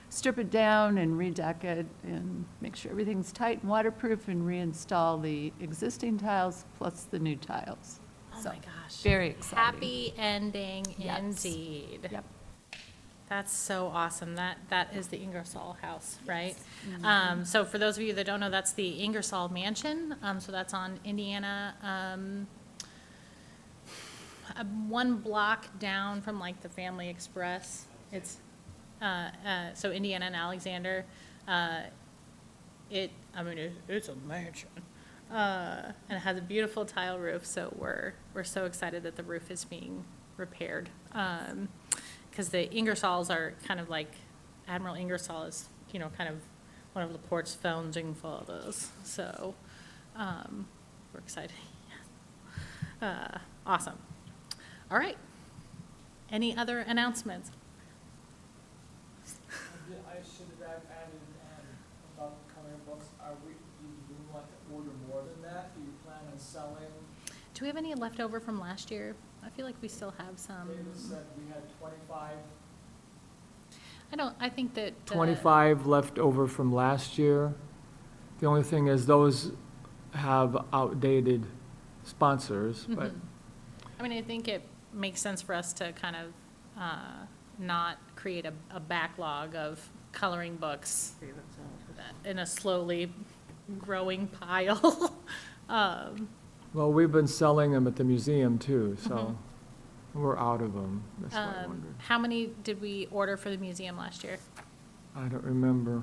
strip it down and redeck it and make sure everything's tight and waterproof and reinstall the existing tiles plus the new tiles. Oh So, my gosh. very exciting. Happy ending Yes. indeed. Yep. That's so awesome. That is the Ingersoll house, right? So for those of you that don't know, that's the Ingersoll Mansion. So that's on Indiana, one block down from like the Family Express. It's so Indiana and Alexander. It's a mansion. And it has a beautiful tile roof, so we're so excited that the roof is being repaired. Because the Ingersolls are kind of like, Admiral Ingersoll is, kind of one of LaPorte's founding fathers, so, we're excited. Awesome. All right. Any other announcements? I should have added about coloring books. Do you want to order more than that? Do you plan on selling? Do we have any left over from last year? I feel like we still have some. David said we had 25. I think that. 25 left over from last year. The only thing is those have outdated sponsors, but I think it makes sense for us to kind of not create a backlog of coloring books in a slowly growing pile. well, we've been selling them at the museum too, so we're out of them. That's why I wondered. How many did we order for the museum last year? I don't remember.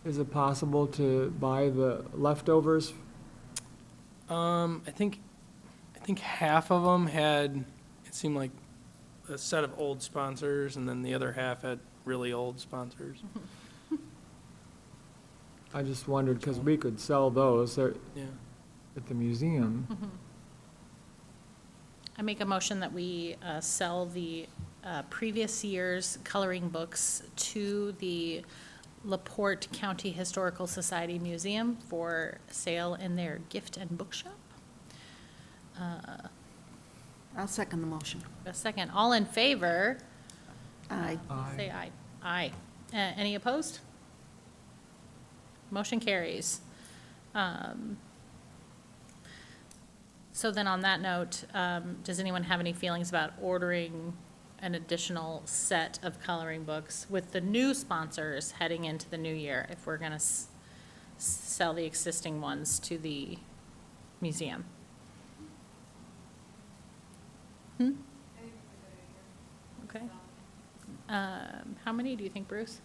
Is it possible to buy the leftovers? I think half of them had, it seemed like a set of old sponsors, and then the other half had really old sponsors. I just wondered, because we could sell those at Yeah. the museum. I make a motion that we sell the previous year's coloring books to the LaPorte County Historical Society Museum for sale in their gift and bookshop. I'll second the motion. A second. All in favor? Aye. Say aye. Aye. Any opposed? Motion carries. So then on that note, does anyone have any feelings about ordering an additional set of coloring books with the new sponsors heading into the new year, if we're gonna sell the existing ones to the museum? Okay. How many do you think, Bruce?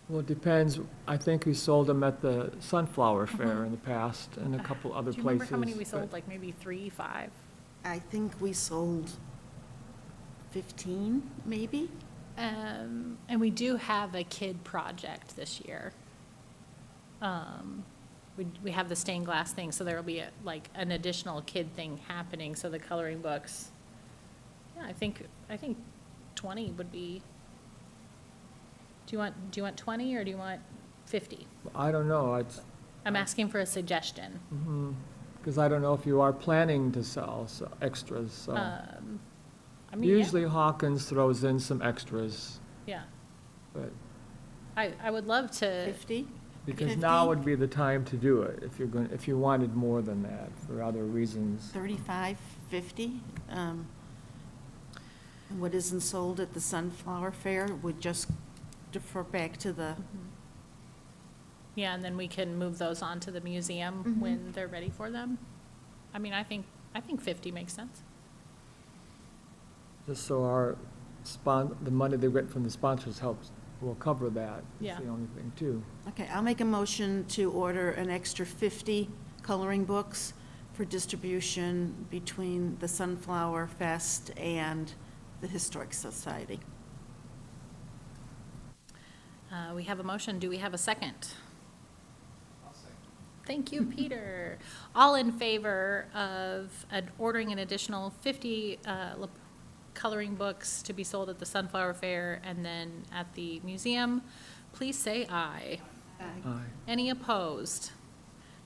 Well, it depends. I think we sold them at the Sunflower Fair in the past and a couple other Do places. you remember how many we but- sold, like maybe 3, 5? I think we sold 15, maybe? And we do have a kid project this year. We have the stained glass thing, so there will be like an additional kid thing happening, so the coloring books. Yeah, I think 20 would be, do you want 20 or do you want 50? I don't know. I'm asking for a suggestion. Because I don't know if you are planning to sell extras, so. I mean, yeah, Usually Hawkins throws in some extras, yeah. but, I would love to, 50? because 50? now would be the time to do it, if you wanted more than that for other reasons. 35, 50? And what isn't sold at the Sunflower Fair would just defer back to the, yeah, and then we can move those on to the museum when they're ready for them. I mean, I think 50 makes sense. Just so the money they get from the sponsors will cover that. Yeah. That's the only thing, too. okay, I'll make a motion to order an extra 50 coloring books for distribution between the Sunflower Fest and the Historic Society. We have a motion. Do we have a second? I'll second. Thank you, Peter. All in favor of ordering an additional 50 coloring books to be sold at the Sunflower Fair and then at the museum, please say aye. Aye. Any opposed?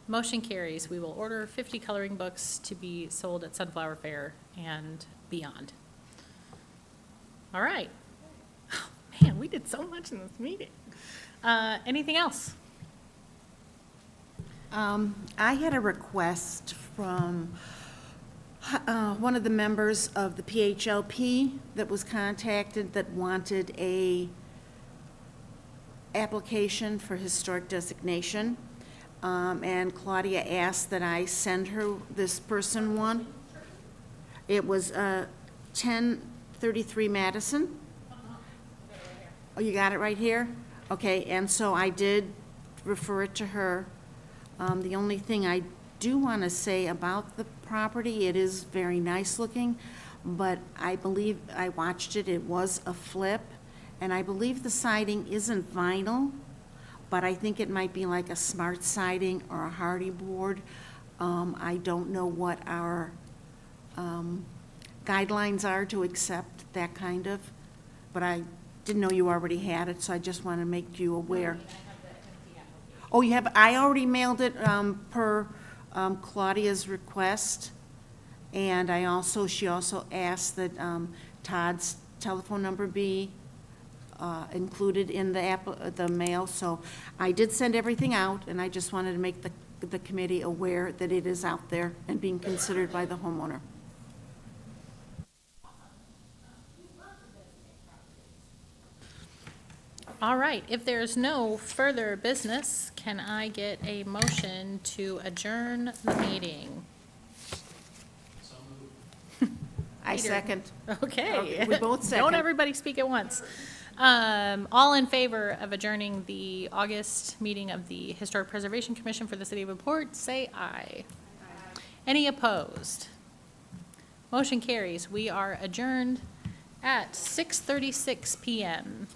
Motion carries. We will order 50 coloring books to be sold at Sunflower Fair and beyond. All right. Oh, man, we did so much in this meeting. Anything else? I had a request from one of the members of the PHLP that was contacted that wanted a application for historic designation. And Claudia asked that I send her this person one. It was 1033 Madison. Oh, you got it right here? Okay, and so I did refer it to her. The only thing I do want to say about the property, it is very nice looking, but I believe, I watched it, it was a flip, and I believe the siding isn't vinyl, but I think it might be like a smart siding or a hardy board. I don't know what our guidelines are to accept that kind of, but I didn't know you already had it, so I just want to make you aware. Oh, you have, I already mailed it per Claudia's request, and I also, she also asked that Todd's telephone number be included in the mail, so I did send everything out, and I just wanted to make the committee aware that it is out there and being considered by the homeowner. All right, if there's no further business, can I get a motion to adjourn the meeting? I Peter. second. Okay. We both Don't second. everybody speak at once. All in favor of adjourning the August meeting of the Historic Preservation Commission for the City of Porte, say aye. Any opposed? Motion carries. We are adjourned at 6:36 PM.